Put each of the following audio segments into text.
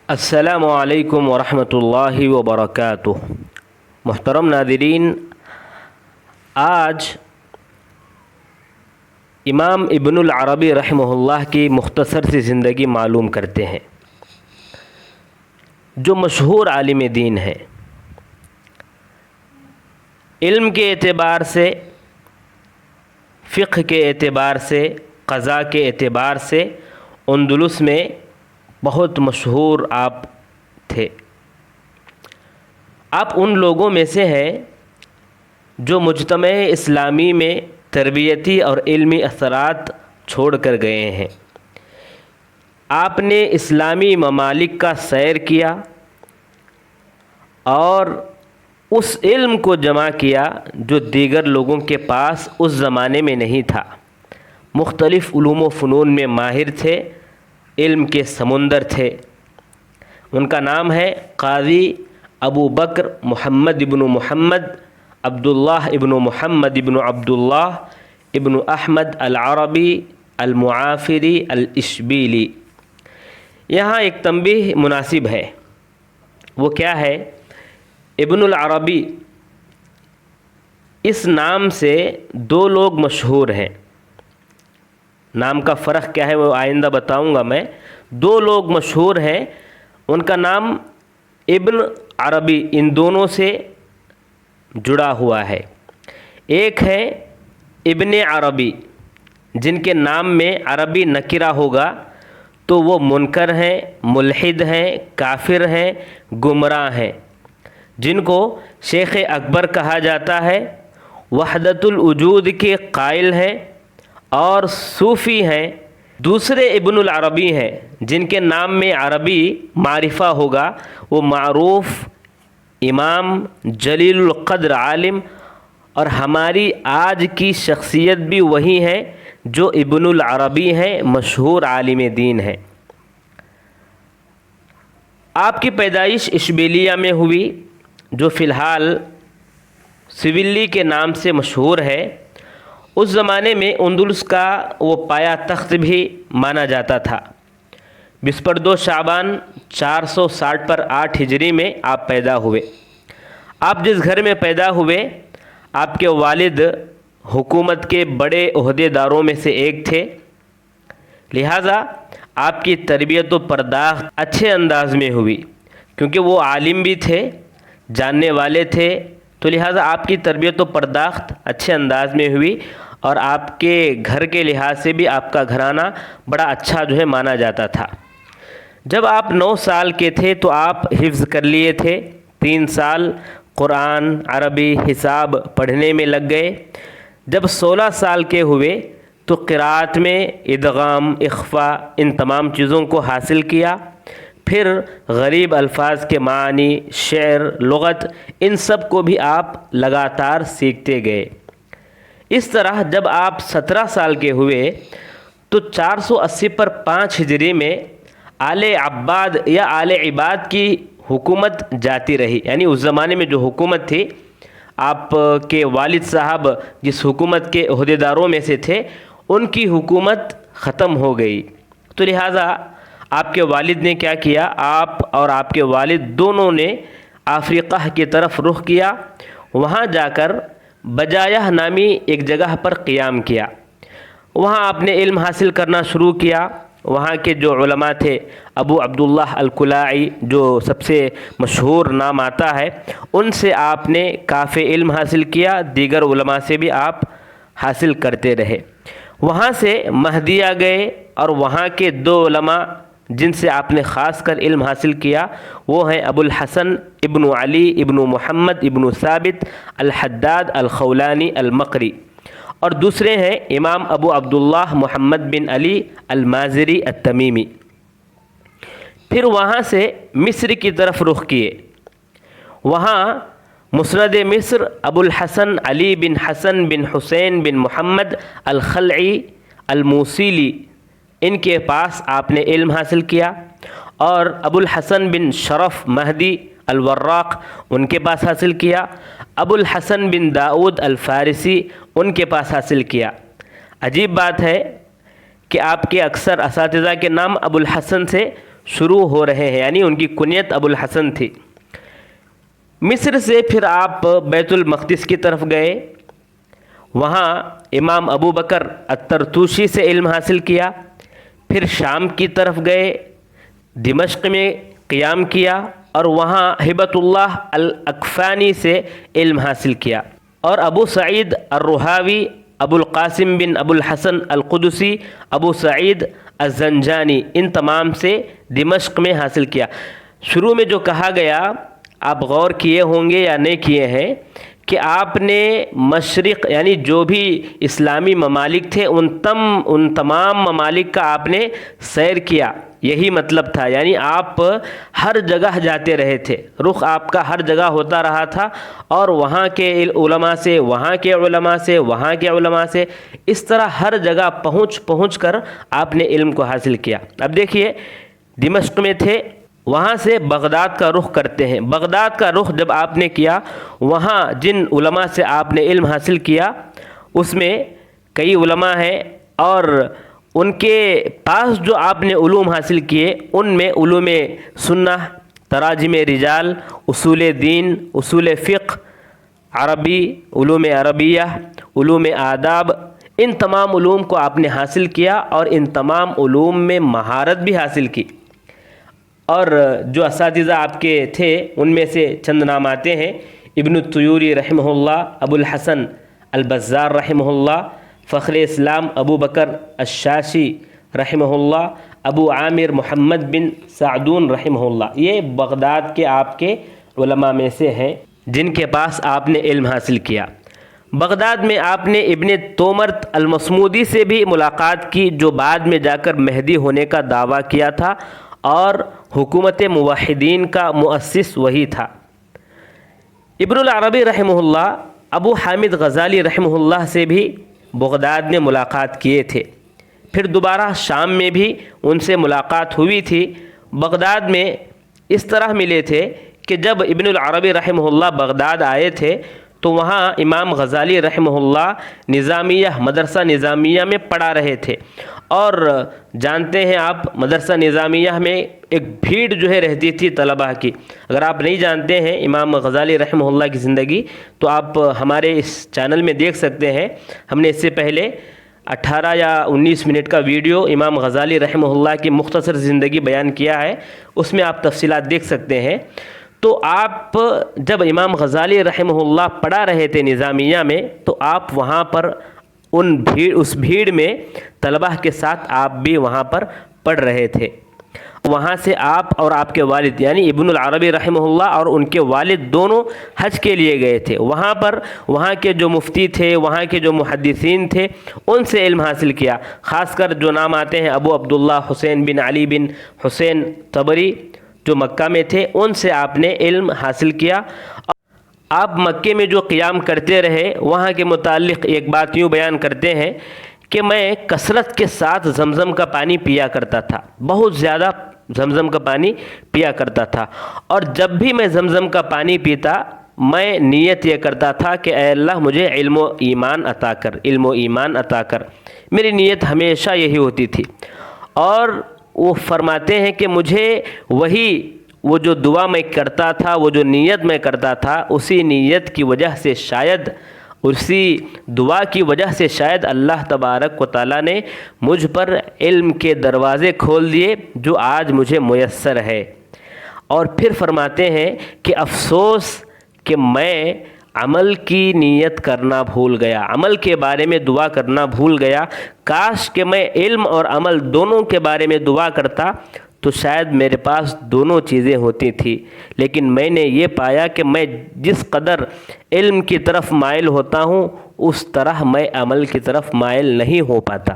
السلام علیکم ورحمۃ اللہ وبرکاتہ۔ محترم ناظرین، آج امام ابن العربی رحمہ اللہ کی مختصر سی زندگی معلوم کرتے ہیں، جو مشہور عالم دین ہیں۔ علم کے اعتبار سے، فقہ کے اعتبار سے، قضاء کے اعتبار سے اندلس میں بہت مشہور آپ تھے۔ آپ ان لوگوں میں سے ہیں جو مجتمع اسلامی میں تربیتی اور علمی اثرات چھوڑ کر گئے ہیں۔ آپ نے اسلامی ممالک کا سیر کیا اور اس علم کو جمع کیا جو دیگر لوگوں کے پاس اس زمانے میں نہیں تھا۔ مختلف علوم و فنون میں ماہر تھے، علم کے سمندر تھے۔ ان کا نام ہے قاضی ابو بکر محمد ابن محمد عبداللہ ابن محمد ابن عبداللہ ابن احمد العربی المعافری الاشبیلی۔ یہاں ایک تنبیہ مناسب ہے، وہ کیا ہے؟ ابن العربی اس نام سے دو لوگ مشہور ہیں۔ نام کا فرق کیا ہے وہ آئندہ بتاؤں گا میں۔ دو لوگ مشہور ہیں، ان کا نام ابن عربی ان دونوں سے جڑا ہوا ہے۔ ایک ہے ابن عربی، جن کے نام میں عربی نکرہ ہوگا تو وہ منکر ہیں، ملحد ہیں، کافر ہیں، گمراہ ہیں، جن کو شیخ اکبر کہا جاتا ہے، وحدت الوجود کے قائل ہیں اور صوفی ہیں۔ دوسرے ابن العربی ہیں جن کے نام میں عربی معرفہ ہوگا، وہ معروف امام جلیل القدر عالم، اور ہماری آج کی شخصیت بھی وہی ہیں جو ابن العربی ہیں، مشہور عالم دین ہیں۔ آپ کی پیدائش اشبیلیہ میں ہوئی، جو فی الحال سیولی کے نام سے مشہور ہے۔ اس زمانے میں اندلس کا وہ پایا تخت بھی مانا جاتا تھا۔ 22 شعبان 460 پر 8 ہجری میں آپ پیدا ہوئے۔ آپ جس گھر میں پیدا ہوئے، آپ کے والد حکومت کے بڑے عہدے داروں میں سے ایک تھے، لہٰذا آپ کی تربیت و پرداخت اچھے انداز میں ہوئی، کیونکہ وہ عالم بھی تھے، جاننے والے تھے، تو لہٰذا آپ کی تربیت و پرداخت اچھے انداز میں ہوئی، اور آپ کے گھر کے لحاظ سے بھی آپ کا گھرانہ بڑا اچھا مانا جاتا تھا۔ جب آپ 9 سال کے تھے تو آپ حفظ کر لیے تھے، 3 سال قرآن، عربی، حساب پڑھنے میں لگ گئے۔ جب 16 سال کے ہوئے تو قراءت میں ادغام، اخفاء، ان تمام چیزوں کو حاصل کیا۔ پھر غریب الفاظ کے معنی، شعر، لغت، ان سب کو بھی آپ لگاتار سیکھتے گئے۔ اس طرح جب آپ 17 سال کے ہوئے تو 480 پر 5 ہجری میں آل عباد یا آل عباد کی حکومت جاتی رہی، یعنی اس زمانے میں جو حکومت تھی، آپ کے والد صاحب جس حکومت کے عہدے داروں میں سے تھے، ان کی حکومت ختم ہو گئی، تو لہٰذا آپ کے والد نے کیا کیا؟ آپ اور آپ کے والد دونوں نے افریقہ کی طرف رخ کیا۔ وہاں جا کر بجایہ نامی ایک جگہ پر قیام کیا۔ وہاں آپ نے علم حاصل کرنا شروع کیا۔ وہاں کے جو علماء تھے، ابو عبداللہ الکلائی جو سب سے مشہور نام آتا ہے، ان سے آپ نے کافی علم حاصل کیا، دیگر علماء سے بھی آپ حاصل کرتے رہے۔ وہاں سے مہدیہ گئے، اور وہاں کے 2 علماء جن سے آپ نے خاص کر علم حاصل کیا وہ ہیں ابو الحسن ابن علی ابن محمد ابن ثابت الحداد الخولانی المقری، اور دوسرے ہیں امام ابو عبداللہ محمد بن علی المازری التمیمی۔ پھر وہاں سے مصر کی طرف رخ کیے۔ وہاں مسند مصر ابو الحسن علی بن حسن بن حسین بن محمد الخلعی الموصلی، ان کے پاس آپ نے علم حاصل کیا، اور ابو الحسن بن شرف مہدی الوراق ان کے پاس حاصل کیا، ابو الحسن بن داؤد الفارسی ان کے پاس حاصل کیا۔ عجیب بات ہے کہ آپ کے اکثر اساتذہ کے نام ابو الحسن سے شروع ہو رہے ہیں، یعنی ان کی کنیت ابو الحسن تھی۔ مصر سے پھر آپ بیت المقدس کی طرف گئے، وہاں امام ابو بکر الطرطوشی سے علم حاصل کیا۔ پھر شام کی طرف گئے، دمشق میں قیام کیا اور وہاں ہبۃ اللہ الاکفانی سے علم حاصل کیا، اور ابو سعید الرہاوی، ابو القاسم بن ابو الحسن القدسی، ابو سعید الزنجانی، ان تمام سے دمشق میں حاصل کیا۔ شروع میں جو کہا گیا، آپ غور کیے ہوں گے یا نہیں کیے ہیں، کہ آپ نے مشرق یعنی جو بھی اسلامی ممالک تھے ان تمام ممالک کا آپ نے سیر کیا، یہی مطلب تھا، یعنی آپ ہر جگہ جاتے رہے تھے، رخ آپ کا ہر جگہ ہوتا رہا تھا، اور وہاں کے علماء سے، وہاں کے علماء سے، وہاں کے علماء سے، اس طرح ہر جگہ پہنچ کر آپ نے علم کو حاصل کیا۔ اب دیکھیے، دمشق میں تھے، وہاں سے بغداد کا رخ کرتے ہیں۔ بغداد کا رخ جب آپ نے کیا، وہاں جن علماء سے آپ نے علم حاصل کیا، اس میں کئی علماء ہیں، اور ان کے پاس جو آپ نے علوم حاصل کیے، ان میں علوم سنہ، تراجم رجال، اصول دین، اصول فقہ، عربی، علوم عربیہ، علوم آداب، ان تمام علوم کو آپ نے حاصل کیا، اور ان تمام علوم میں مہارت بھی حاصل کی۔ اور جو اساتذہ آپ کے تھے، ان میں سے چند نام آتے ہیں: ابن الطیوری رحمہ اللہ، ابو الحسن البزار رحمہ اللہ، فخر اسلام ابو بکر الشاشی رحمہ اللہ، ابو عامر محمد بن سعدون رحمہ اللہ، یہ بغداد کے آپ کے علماء میں سے ہیں جن کے پاس آپ نے علم حاصل کیا۔ بغداد میں آپ نے ابن تومرت المصمودی سے بھی ملاقات کی، جو بعد میں جا کر مہدی ہونے کا دعویٰ کیا تھا، اور حکومت موحدین کا مؤسس وہی تھا۔ ابن العربی رحمہ اللہ ابو حامد غزالی رحمہ اللہ سے بھی بغداد میں ملاقات کیے تھے۔ پھر دوبارہ شام میں بھی ان سے ملاقات ہوئی تھی۔ بغداد میں اس طرح ملے تھے کہ جب ابن العربی رحمہ اللہ بغداد آئے تھے تو وہاں امام غزالی رحمہ اللہ نظامیہ، مدرسہ نظامیہ میں پڑھا رہے تھے، اور جانتے ہیں آپ مدرسہ نظامیہ میں ایک بھیڑ جو ہے رہتی تھی طلباء کی۔ اگر آپ نہیں جانتے ہیں امام غزالی رحمہ اللہ کی زندگی، تو آپ ہمارے اس چینل میں دیکھ سکتے ہیں، ہم نے اس سے پہلے 18 یا 19 منٹ کا ویڈیو امام غزالی رحمہ اللہ کی مختصر زندگی بیان کیا ہے، اس میں آپ تفصیلات دیکھ سکتے ہیں۔ تو آپ جب امام غزالی رحمہ اللہ پڑھا رہے تھے نظامیہ میں، تو آپ وہاں پر اس بھیڑ میں طلباء کے ساتھ آپ بھی وہاں پر پڑھ رہے تھے۔ وہاں سے آپ اور آپ کے والد یعنی ابن العربی رحمہ اللہ اور ان کے والد دونوں حج کے لیے گئے تھے۔ وہاں پر وہاں کے جو مفتی تھے، وہاں کے جو محدثین تھے، ان سے علم حاصل کیا۔ خاص کر جو نام آتے ہیں ابو عبداللہ حسین بن علی بن حسین طبری جو مکہ میں تھے، ان سے آپ نے علم حاصل کیا۔ آپ مکے میں جو قیام کرتے رہے، وہاں کے متعلق ایک بات یوں بیان کرتے ہیں کہ میں کثرت کے ساتھ زمزم کا پانی پیا کرتا تھا، بہت زیادہ زمزم کا پانی پیا کرتا تھا، اور جب بھی میں زمزم کا پانی پیتا، میں نیت یہ کرتا تھا کہ اے اللہ مجھے علم و ایمان عطا کر، علم و ایمان عطا کر۔ میری نیت ہمیشہ یہی ہوتی تھی، اور وہ فرماتے ہیں کہ مجھے وہ جو دعا میں کرتا تھا، وہ جو نیت میں کرتا تھا، اسی نیت کی وجہ سے شاید، اسی دعا کی وجہ سے شاید اللہ تبارک و تعالیٰ نے مجھ پر علم کے دروازے کھول دیے جو آج مجھے میسر ہے۔ اور پھر فرماتے ہیں کہ افسوس کہ میں عمل کی نیت کرنا بھول گیا، عمل کے بارے میں دعا کرنا بھول گیا۔ کاش کہ میں علم اور عمل دونوں کے بارے میں دعا کرتا تو شاید میرے پاس دونوں چیزیں ہوتی تھیں، لیکن میں نے یہ پایا کہ میں جس قدر علم کی طرف مائل ہوتا ہوں، اس طرح میں عمل کی طرف مائل نہیں ہو پاتا۔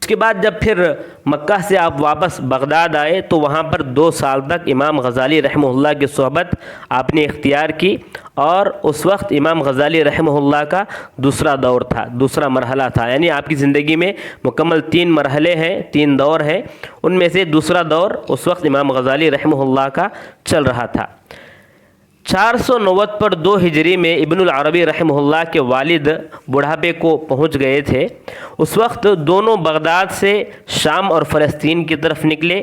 اس کے بعد جب پھر مکہ سے آپ واپس بغداد آئے تو وہاں پر 2 سال تک امام غزالی رحمہ اللہ کی صحبت آپ نے اختیار کی، اور اس وقت امام غزالی رحمہ اللہ کا دوسرا دور تھا، دوسرا مرحلہ تھا، یعنی آپ کی زندگی میں مکمل 3 مرحلے ہیں، 3 دور ہیں، ان میں سے دوسرا دور اس وقت امام غزالی رحمہ اللہ کا چل رہا تھا۔ 490 پر 2 ہجری میں ابن العربی رحمہ اللہ کے والد بڑھاپے کو پہنچ گئے تھے۔ اس وقت دونوں بغداد سے شام اور فلسطین کی طرف نکلے۔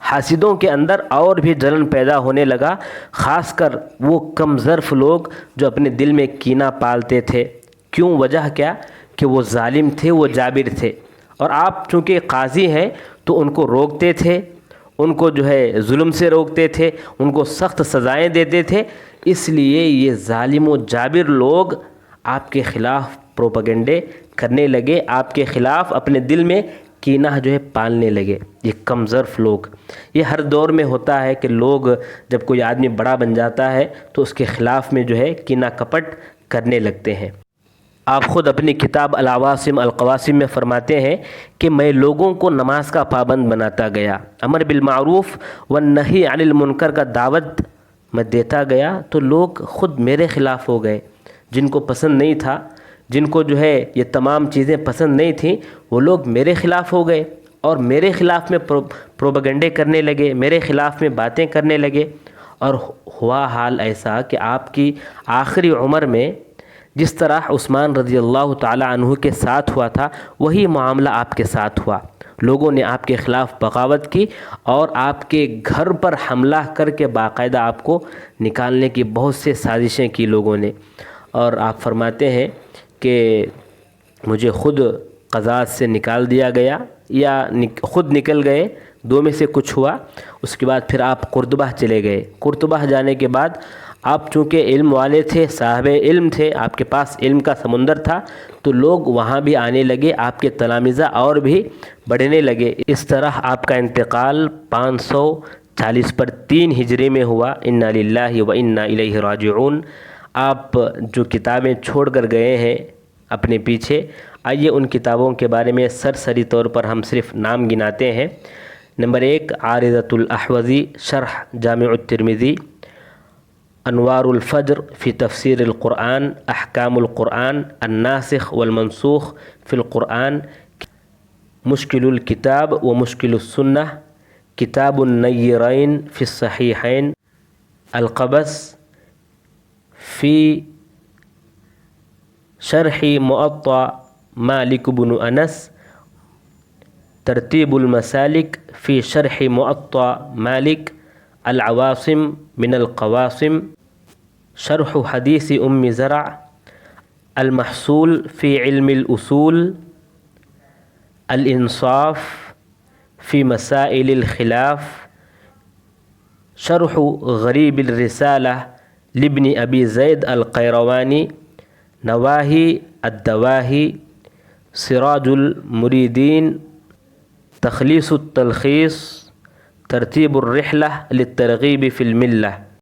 حاسدوں کے اندر اور بھی جلن پیدا ہونے لگا، خاص کر وہ کم ظرف لوگ جو اپنے دل میں کینہ پالتے تھے۔ کیوں؟ وجہ کیا؟ کہ وہ ظالم تھے، وہ جابر تھے، اور آپ چونکہ قاضی ہیں تو ان کو روکتے تھے، ان کو جو ہے ظلم سے روکتے تھے، ان کو سخت سزائیں دیتے تھے۔ اس لیے یہ ظالم و جابر لوگ آپ کے خلاف پروپیگنڈے کرنے لگے، آپ کے خلاف اپنے دل میں کینہ جو ہے پالنے لگے۔ یہ کم ظرف لوگ، یہ ہر دور میں ہوتا ہے کہ لوگ جب کوئی آدمی بڑا بن جاتا ہے تو اس کے خلاف میں جو ہے کینہ کپٹ کرنے لگتے ہیں۔ آپ خود اپنی کتاب العواصم القواسم میں فرماتے ہیں کہ میں لوگوں کو نماز کا پابند بناتا گیا، امر بالمعروف والنہی عن المنکر کا دعوت میں دیتا گیا تو لوگ خود میرے خلاف ہو گئے۔ جن کو پسند نہیں تھا، جن کو جو ہے یہ تمام چیزیں پسند نہیں تھیں، وہ لوگ میرے خلاف ہو گئے اور میرے خلاف میں پروپیگنڈے کرنے لگے، میرے خلاف میں باتیں کرنے لگے۔ اور ہوا حال ایسا کہ آپ کی آخری عمر میں جس طرح عثمان رضی اللہ تعالی عنہ کے ساتھ ہوا تھا، وہی معاملہ آپ کے ساتھ ہوا۔ لوگوں نے آپ کے خلاف بغاوت کی اور آپ کے گھر پر حملہ کر کے باقاعدہ آپ کو نکالنے کی بہت سے سازشیں کی لوگوں نے۔ اور آپ فرماتے ہیں کہ مجھے خود قضات سے نکال دیا گیا یا خود نکل گئے، دو میں سے کچھ ہوا۔ اس کے بعد پھر آپ قرطبہ چلے گئے۔ قرطبہ جانے کے بعد آپ چونکہ علم والے تھے، صاحب علم تھے، آپ کے پاس علم کا سمندر تھا، تو لوگ وہاں بھی آنے لگے، آپ کے تلامذہ اور بھی بڑھنے لگے۔ اس طرح آپ کا انتقال 540 پر 3 ہجری میں ہوا۔ انا للہ و انا الیہ راجعون۔ آپ جو کتابیں چھوڑ کر گئے ہیں اپنے پیچھے، آئیے ان کتابوں کے بارے میں سرسری طور پر ہم صرف نام گناتے ہیں۔ نمبر 1، عارضۃ الاحوذی شرح جامع الترمذی، انوار الفجر فی تفسیر القرآن، احکام القرآن، الناسخ والمنسوخ فی القرآن، مشکل الکتاب و مشکل السنہ، کتاب النیرین فی الصحیحین، القبس فی شرح موطأ مالک بن انس، ترتیب المسالک فی شرح موطأ مالک، العواصم من القواسم، شرح حدیث ام زرع، المحصول فی علم الاصول، الانصاف فی مسائل الخلاف، شرح غریب الرسالہ لابن ابی زید القیروانی، نواہی الدواہی، سراج المریدین، تخلیص التلخیص، ترتیب الرحلہ للترغیب فی الملہ۔